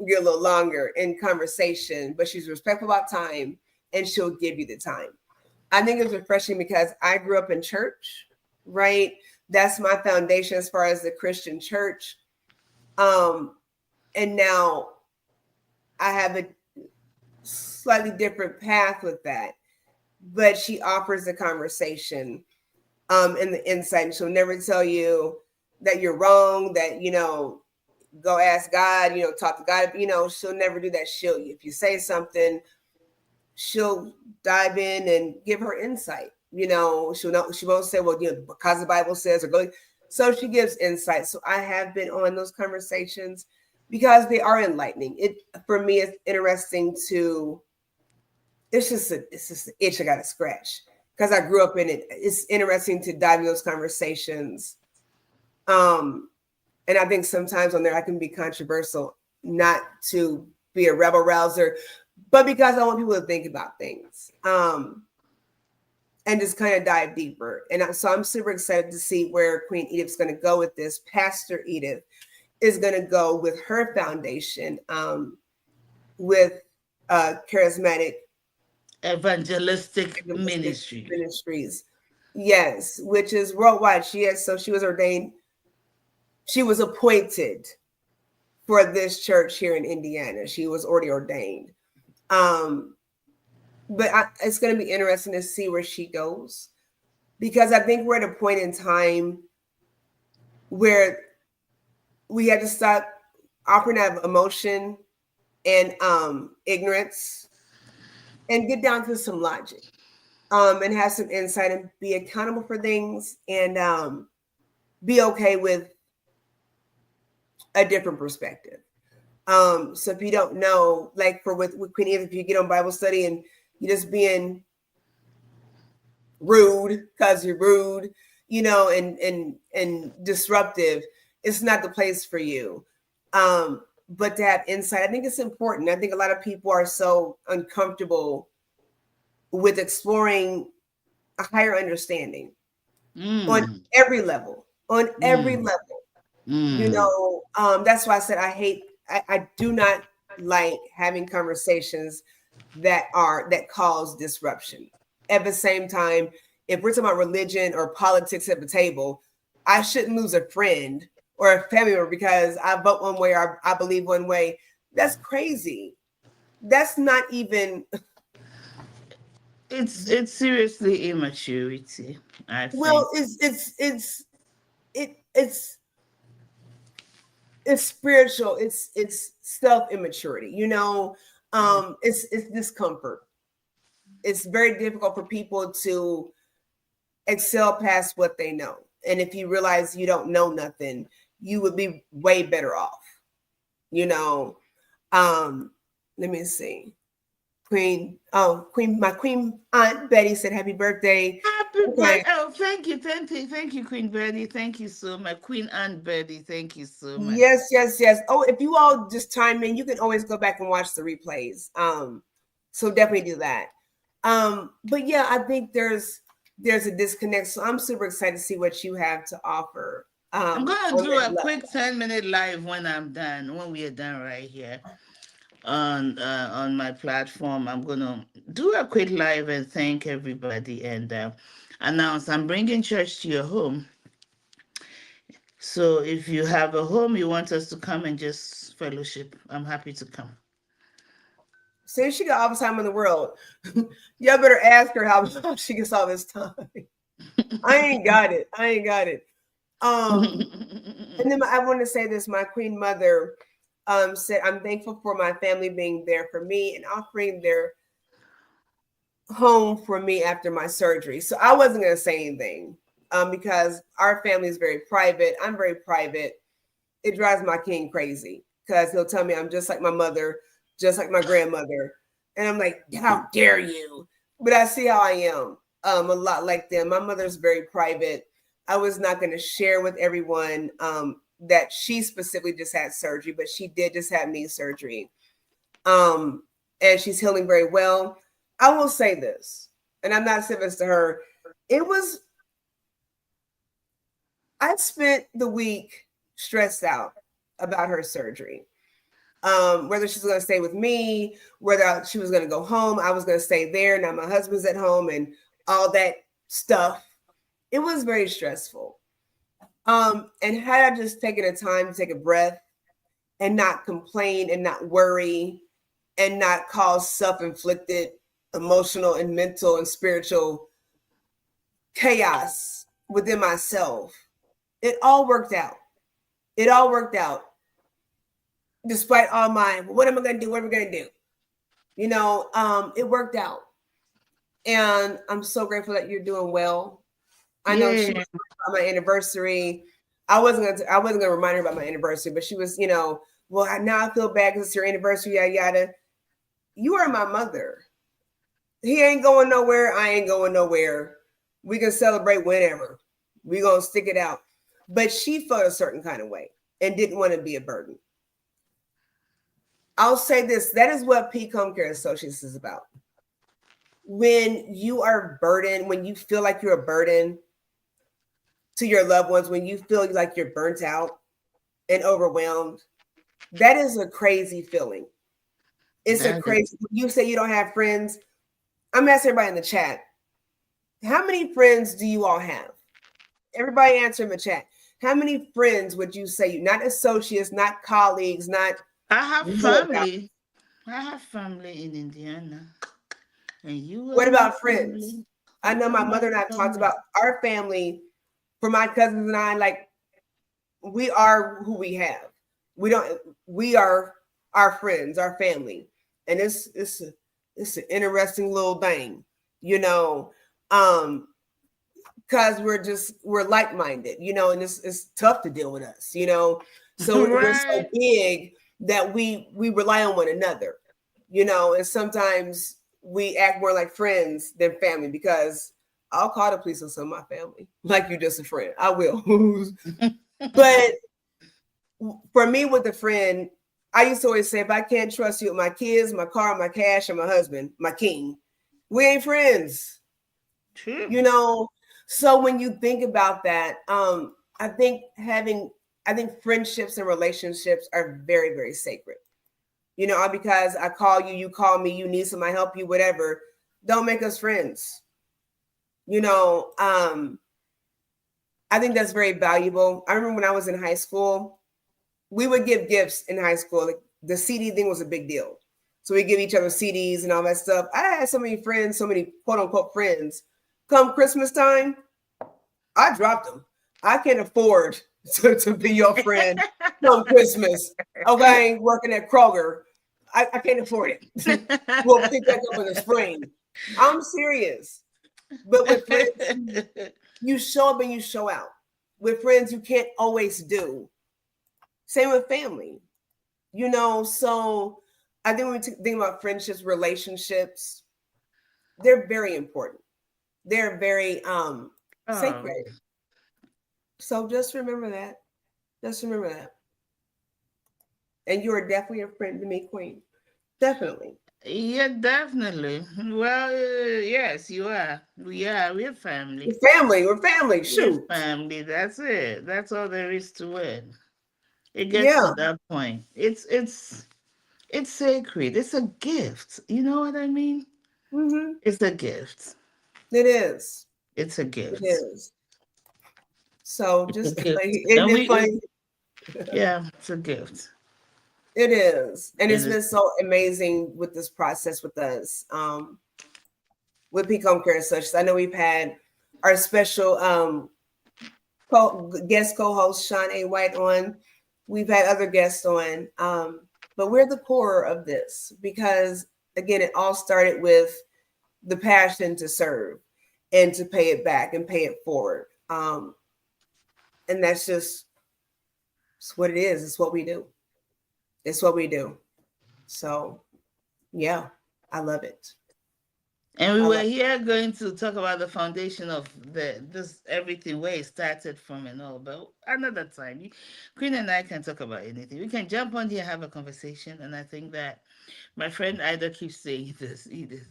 get a little longer in conversation, but she's respectful about time and she'll give you the time. I think it's refreshing because I grew up in church, right? That's my foundation as far as the Christian church. And now I have a slightly different path with that, but she offers the conversation and the insight. And she'll never tell you that you're wrong, that, go ask God, talk to God. She'll never do that. If you say something, she'll dive in and give her insight. She won't say, well, because the Bible says, or go. So she gives insight. So I have been on those conversations because they are enlightening. For me, it's interesting it's just an itch I got to scratch because I grew up in it. It's interesting to dive into those conversations. And I think sometimes on there I can be controversial, not to be a rebel rouser, but because I want people to think about things and just kind of dive deeper. And so I'm super excited to see where Queen Edith's going to go with this. Pastor Edith is going to go with her foundation with charismatic evangelistic ministries. Yes, which is worldwide. She was ordained. She was appointed for this church here in Indiana. She was already ordained. But it's going to be interesting to see where she goes, because I think we're at a point in time where we have to stop operating out of emotion and ignorance and get down to some logic and have some insight and be accountable for things and be okay with a different perspective. So if you don't know, like with Queen Edith, if you get on Bible study and you're just being rude because you're rude, and disruptive, it's not the place for you. But to have insight, I think it's important. I think a lot of people are so uncomfortable with exploring a higher understanding on every level. That's why I said I do not like having conversations that cause disruption. At the same time, if we're talking about religion or politics at the table, I shouldn't lose a friend or a family member because I vote one way or I believe one way. That's crazy. That's not even. It's seriously immaturity. I think. Well, it's spiritual. It's self immaturity. It's discomfort. It's very difficult for people to excel past what they know. And if you realize you don't know nothing, you would be way better off. Let me see. My Queen Aunt Betty said happy birthday. Happy birthday. Oh, thank you, Queen Betty. Thank you so much. Queen Aunt Betty, thank you so much. Yes. Oh, if you all just chime in, you can always go back and watch the replays. So definitely do that. But yeah, I think there's a disconnect. So I'm super excited to see what you have to offer. I'm gonna do a quick 10-minute live when we are done right here on my platform. I'm gonna do a quick live and thank everybody and announce I'm bringing church to your home. So if you have a home you want us to come and just fellowship, I'm happy to come. So she got all the time in the world. Y'all better ask her how she gets all this time. I ain't got it. And then I want to say this. My Queen Mother said, I'm thankful for my family being there for me and offering their home for me after my surgery. So I wasn't going to say anything because our family is very private. I'm very private. It drives my king crazy because he'll tell me I'm just like my mother, just like my grandmother. And I'm like, how dare you? But I see how I am a lot like them. My mother's very private. I was not going to share with everyone that she specifically just had surgery, but she did just have knee surgery. And she's healing very well. I will say this, and I'm not saying this to her. I spent the week stressed out about her surgery. Whether she's going to stay with me, whether she was going to go home, I was going to stay there. Now my husband's at home and all that stuff. It was very stressful. And had I just taken the time to take a breath and not complain and not worry and not cause self-inflicted emotional and mental and spiritual chaos within myself. It all worked out. It all worked out. Despite all my, what am I going to do? What am I going to do? It worked out. And I'm so grateful that you're doing well. I know she was on my anniversary. I wasn't gonna remind her about my anniversary, but she was, well, now I feel bad because it's your anniversary, yada yada. You are my mother. He ain't going nowhere. I ain't going nowhere. We can celebrate whenever. We gonna stick it out. But she felt a certain kind of way and didn't want to be a burden. I'll say this: that is what Peak Homecare Associates is about. When you are burdened, when you feel like you're a burden to your loved ones, when you feel like you're burnt out and overwhelmed, that is a crazy feeling. It's a crazy. You say you don't have friends. I'm asking everybody in the chat, how many friends do you all have? Everybody answer in the chat. How many friends would you say you, not associates, not colleagues, not... I have family. I have family in Indiana. And you What about friends? I know my mother and I talked about our family. For my cousins and I, like, we are who we have. We are our friends, our family. And it's an interesting little thing, because we're like-minded, and it's tough to deal with us, so we're so big that we rely on one another, and sometimes we act more like friends than family, because I'll call the police on some of my family, like you're just a friend. I will. But for me, with a friend, I used to always say, if I can't trust you with my kids, my car, my cash, and my husband, my king, we ain't friends. True. So when you think about that, I think friendships and relationships are very, very sacred. Because I call you, you call me, you need somebody, help you, whatever. Don't make us friends. I think that's very valuable. I remember when I was in high school, we would give gifts in high school. Like, the CD thing was a big deal. So we give each other CDs and all that stuff. I had so many friends, so many quote unquote friends. Come Christmas time, I dropped them. I can't afford to be your friend come Christmas. Okay, working at Kroger. I can't afford it. We'll pick that up in the spring. I'm serious. But with friends, you show up and you show out. With friends, you can't always do. Same with family. So I think when we think about friendships, relationships, they're very important. They're very sacred. So just remember that. Just remember that. And you are definitely a friend to me, Queen. Definitely. Yeah, definitely. Well, yes, you are. We're family. We're family. Shoot. We're family. That's it. That's all there is to it. It gets Yeah. to that point. It's sacred. It's a gift. You know what I mean? Mm-hmm. It's a gift. It is. It's a It gift. is. So It's a just gift. like, isn't it funny? Yeah, it's a gift. It is. And it's It is. been so amazing with this process with us. With Peak Home Care and such. I know we've had our special guest co-host Sean A. White on. We've had other guests on. But we're the core of this because, again, it all started with the passion to serve and to pay it back and pay it forward. And that's just, it's what it is. It's what we do. It's what we do. So, yeah, I love it. And we were here going to talk about the foundation of this everything, where it started from and all. But another time, Queen and I can talk about anything. We can jump on here, have a conversation, and I think that my friend Ida keeps saying this, Edith.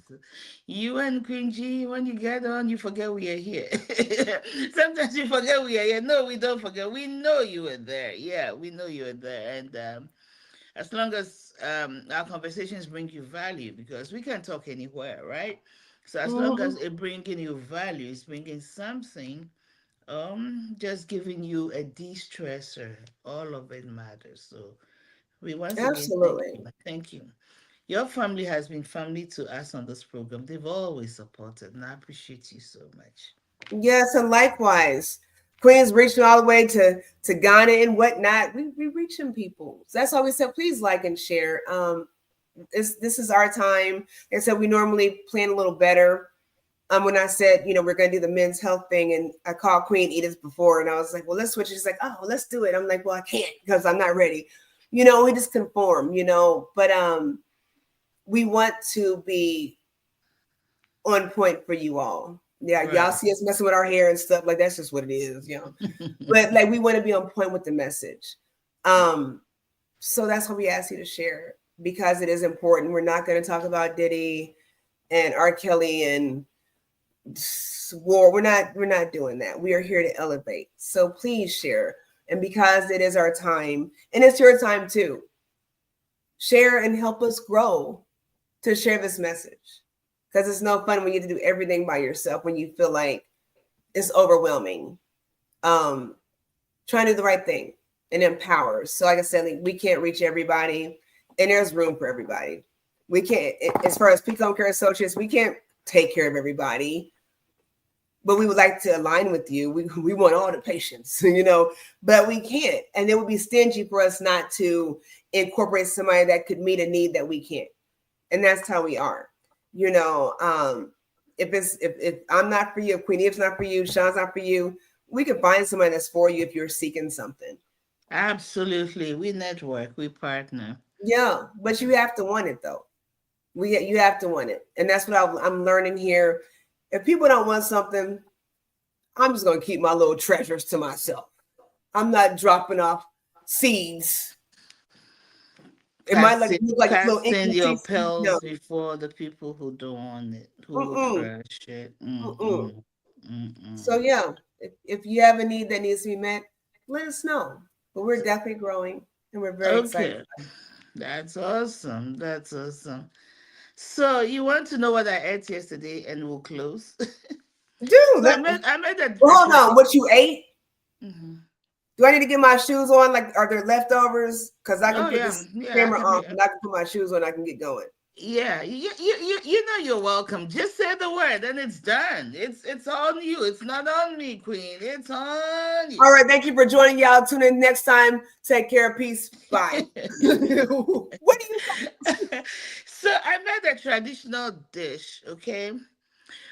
You and Queen G, when you get on, you forget we are here. Sometimes you forget we are here. No, we don't forget. We know you were there. Yeah, we know you were there. And as long as our conversations bring you value, because we can talk anywhere, right? So as long as it bringing you value, it's bringing something, just giving you a de-stressor, all of it matters. So we once again Absolutely. thank you. Thank you. Your family has been family to us on this program. They've always supported, and I appreciate you so much. Yes, and likewise. Queen's reaching all the way to Ghana and whatnot. We reaching people. So that's why we said please like and share. This is our time. And so we normally plan a little better. When I said, we're gonna do the men's health thing, and I called Queen Edith before, and I was like, well, let's switch. She's like, oh, let's do it. I'm like, well, I can't because I'm not ready. We just conform, but we want to be on point for you all. Yeah, Right. y'all see us messing with our hair and stuff, like that's just what it is, But like we want to be on point with the message. So that's what we ask you to share because it is important. We're not going to talk about Diddy and R. Kelly and war. We're not doing that. We are here to elevate. So please share. And because it is our time, and it's your time too, share and help us grow to share this message. Because it's no fun when you have to do everything by yourself, when you feel like it's overwhelming. Trying to do the right thing and empower. So like I said, like, we can't reach everybody, and there's room for everybody. We can't, as far as Peak Home Care Associates, we can't take care of everybody, but we would like to align with you. We want all the patients, but we can't. And it would be stingy for us not to incorporate somebody that could meet a need that we can't. And that's how we are. If I'm not for you, if Queen Eve's not for you, Sean's not for you, we can find somebody that's for you if you're seeking something. Absolutely. We network, we partner. Yeah, but you have to want it though. You have to want it, and that's what I'm learning here. If people don't want something, I'm just gonna keep my little treasures to myself. I'm not dropping off seeds. It might look like little Casting your incomplete seeds. No. pearls before the people who don't want it, who will Mm-mm. crush it. Mm-mm. Mm-mm. So yeah, if you have a need that needs to be met, let us know. But we're definitely growing, and we're very excited. Okay. That's awesome. That's awesome. So you want to know what I ate yesterday, and we'll close. Dude, So I made well, hold on. tradition. What you ate? Mm-hmm. Do I need to get my shoes on? Like, are there leftovers? Because I can Oh put yeah, this yeah. I camera can off make. and I can put my shoes on. I can get going. Yeah, you know you're welcome. Just say the word, and it's done. It's on you. It's not on me, Queen. It's on you. All right. Thank you for joining, y'all. Tune in next time. Take care. Peace. Bye. What do you So I made a traditional dish. Okay,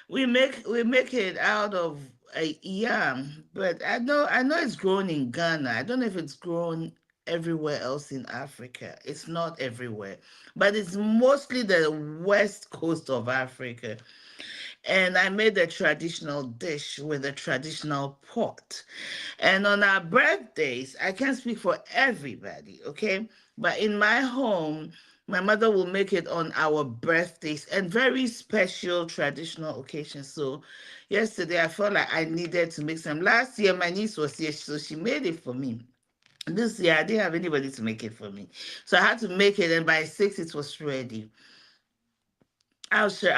we make it out of a yam, but I know it's grown in Ghana. I don't know if it's grown everywhere else in Africa. It's not everywhere, but it's mostly the west coast of Africa. And I made a traditional dish with a traditional pot. And on our birthdays, I can't speak for everybody, okay? But in my home, my mother will make it on our birthdays and very special traditional occasions. So yesterday I felt like I needed to make some. Last year my niece was here, so she made it for me. This year I didn't have anybody to make it for me. So I had to make it, and by 6 it was ready. I'll share.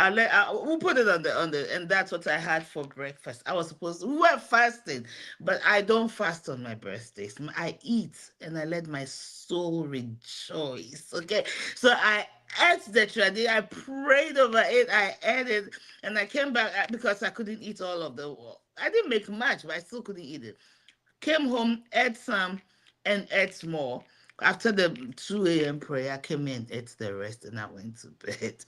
We'll put it and that's what I had for breakfast. I was supposed we were fasting, but I don't fast on my birthdays. I eat and I let my soul rejoice. Okay, so I ate the tradition. I prayed over it. I ate it, and I came back because I couldn't eat all of the. I didn't make much, but I still couldn't eat it. Came home, ate some, and ate more. After the 2 a.m. prayer, I came in, ate the rest, and I went to bed.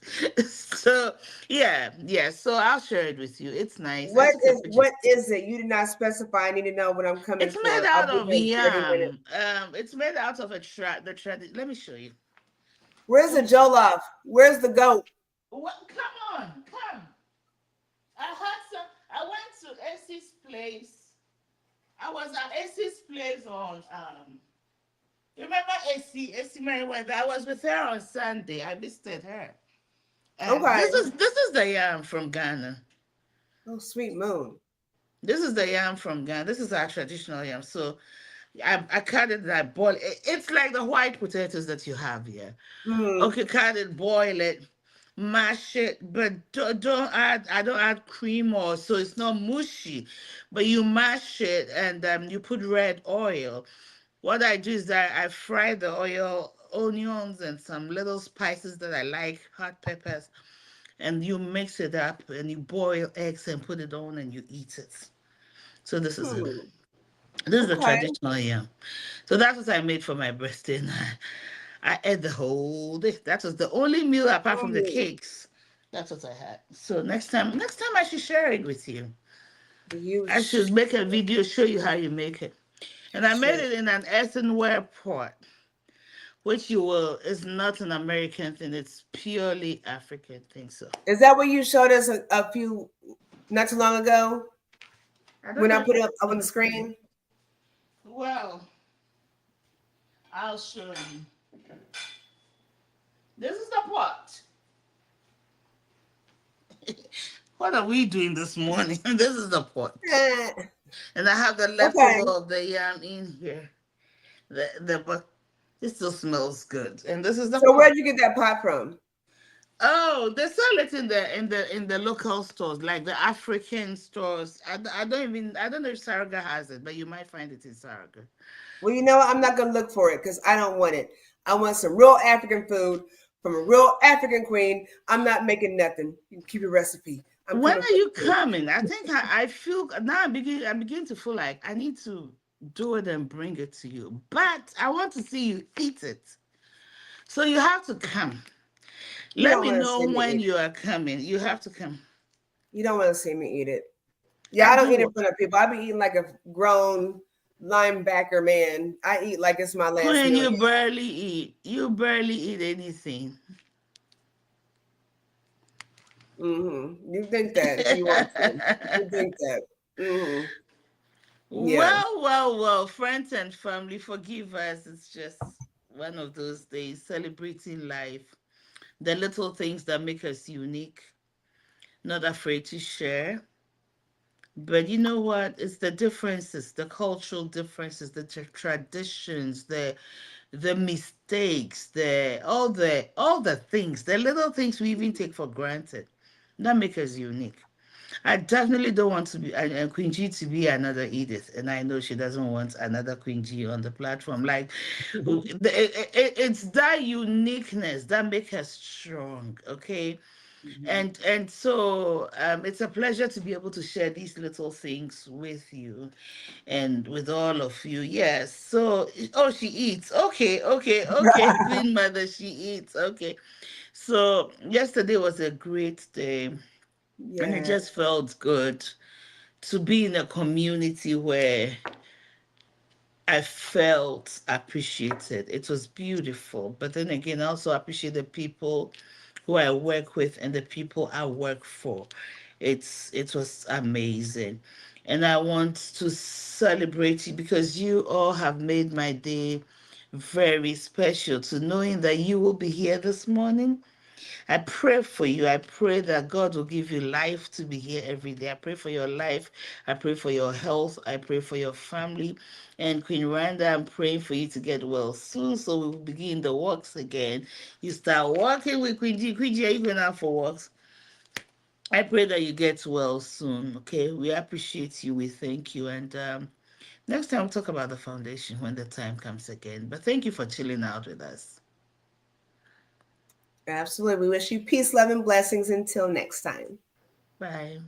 So, yeah. So I'll share it with you. It's nice. I took a picture. what is it? You did not specify. I need to know what I'm coming It's made for. I'll out be of there in 30 minutes. yam. It's made out of the tradition. Let me show you. Where's Let the me show you. jollof? Where's the goat? What? Come on, come. I had some. I went to Essie's place. I was at Essie's place on You remember AC Meriwether? I was with her on Sunday. I visited her. And Okay. this is the yam from Ghana. Oh, sweet moon. This is the yam from Ghana. This is our traditional yam. So I cut it and I boil it. It's like the white potatoes that you have here. Mm. Okay, cut it, boil it, mash it, but don't add. I don't add cream or so it's not mushy. But you mash it and you put red oil. What I do is that I fry the onions and some little spices that I like, hot peppers, and you mix it up and you boil eggs and put it on and you eat it. So this is it. Hmm. This is the Okay. traditional yam. So that's what I made for my birthday. And I ate the whole day. That was the only meal apart from the Mm. cakes. That's what I had. So next time I should share it with you. You I should make a video show you how you make it. And I made should. it in an earthenware pot, which you will is not an American thing. It's purely African thing. So Is that what you showed us a few not too long ago I don't when know I if put I it up on can the see it. screen? Well, I'll show you. This is the pot. What are we doing this morning? This is the pot. Eh, And I have the okay. leftover of the yam in here. But it still smells good. And this is the So pot. where'd you get that pot from? Oh, they sell it in the local stores, like the African stores. I don't know if Saraga has it, but you might find it in Saraga. Well, you know what? I'm not gonna look for it because I don't want it. I want some real African food from a real African queen. I'm not making nothing. You can keep your recipe. I'm When coming are for you the food. coming? I think I feel now I begin to feel like I need to do it and bring it to you. But I want to see you eat it. So you have to come. You Let don't me want to know see me when eat it. you are coming. You have to come. You don't want to see me eat it. Yeah, I I don't eat in do. front of people. I be eating like a grown linebacker man. I eat like it's my last Queen, meal. you barely eat. You barely eat anything. You think that you want to? You think that? Yeah. Well, friends and family, forgive us. It's just one of those days celebrating life, the little things that make us unique, not afraid to share. But you know what? It's the differences, the cultural differences, the traditions, the mistakes, the things, the little things we even take for granted that make us unique. I definitely don't want to be Queen G to be another Edith, and I know she doesn't want another Queen G on the platform. Like, it's that uniqueness that makes us strong. Okay, Mhm. and so it's a pleasure to be able to share these little things with you and with all of you. Yes. So, oh, she eats. Okay. Queen Mother, she eats. Okay. So yesterday was a great day, and it Yeah. just felt good to be in a community where I felt appreciated. It was beautiful. But then again, I also appreciate the people who I work with and the people I work for. It was amazing. And I want to celebrate you because you all have made my day very special, to knowing that you will be here this morning. I pray for you. I pray that God will give you life to be here every day. I pray for your life. I pray for your health. I pray for your family. And Queen Randa, I'm praying for you to get well soon so we will begin the walks again. You start walking with Queen G. Queen G, are you going out for walks? I pray that you get well soon. Okay. We appreciate you. We thank you. And next time we'll talk about the foundation when the time comes again. But thank you for chilling out with us. Absolutely. We wish you peace, love, and blessings until next time. Bye.